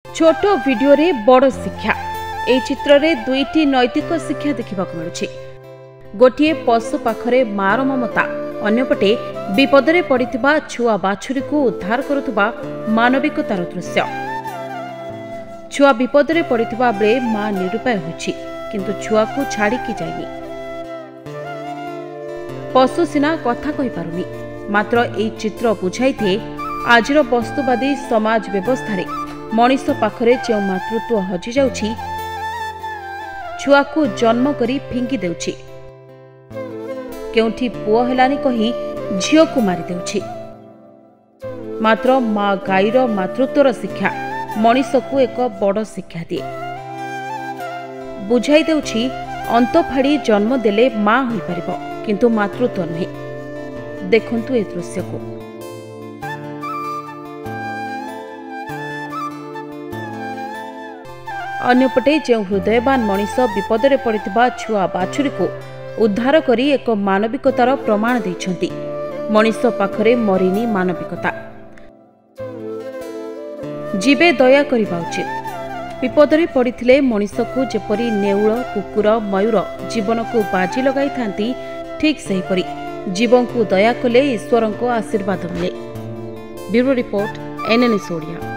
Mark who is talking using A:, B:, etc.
A: छोट वीडियो रे बड़ शिक्षा ए चित्र रे दुईटी नैतिक शिक्षा देखा मिलुछि। गोटे पशु पाखरे मार ममता, अन्यपटे विपदरे पड़िथिबा छुआ बाछुरी को उद्धार करुवा मानविकतार दृश्य। छुआ विपदरे पड़िथिबा बेले मां निरुपाय होछि, किंतु छुआ को छाड़िकी जाइनि। पशु सिना कथा कहि पारुनी, मात्र एई चित्र बुझाइथे आजिर वस्तुवादी समाज व्यवस्था मनीष पाखरे जो मातृत्व हजि जाउछि, छुआ को जन्म करी फिंगी देउछि, केउठी पुओ हेलानी कही झियो को मारी देउछि। मात्र मां गाईर मातृत्वर शिक्षा मनीष को एक बड़ शिक्षा दिए, बुझाई देउछि अंत फाड़ी जन्म देले मां होई परिबो, किंतु मातृत्व नहीं। देखंतु ए दृश्य को। अन्यपटे जो हृदयवान मनीष विपदरे पड़िथिबा छुआ बाछुरी को उद्धार करी एक मानविकतार प्रमाण दैछंती। मनीष पाखरे मरिनी मानविकता। जीवे दया करिबा उचित। विपदरे पड़िथिले मनीष को जेपरी नेउल, कुकुर, मयूर जीवन को बाजी लगाई थांती, ठीक सेहीपरि जीवन को दया कले ईश्वर को आशीर्वाद मिले। Bureau report, NNS Odia.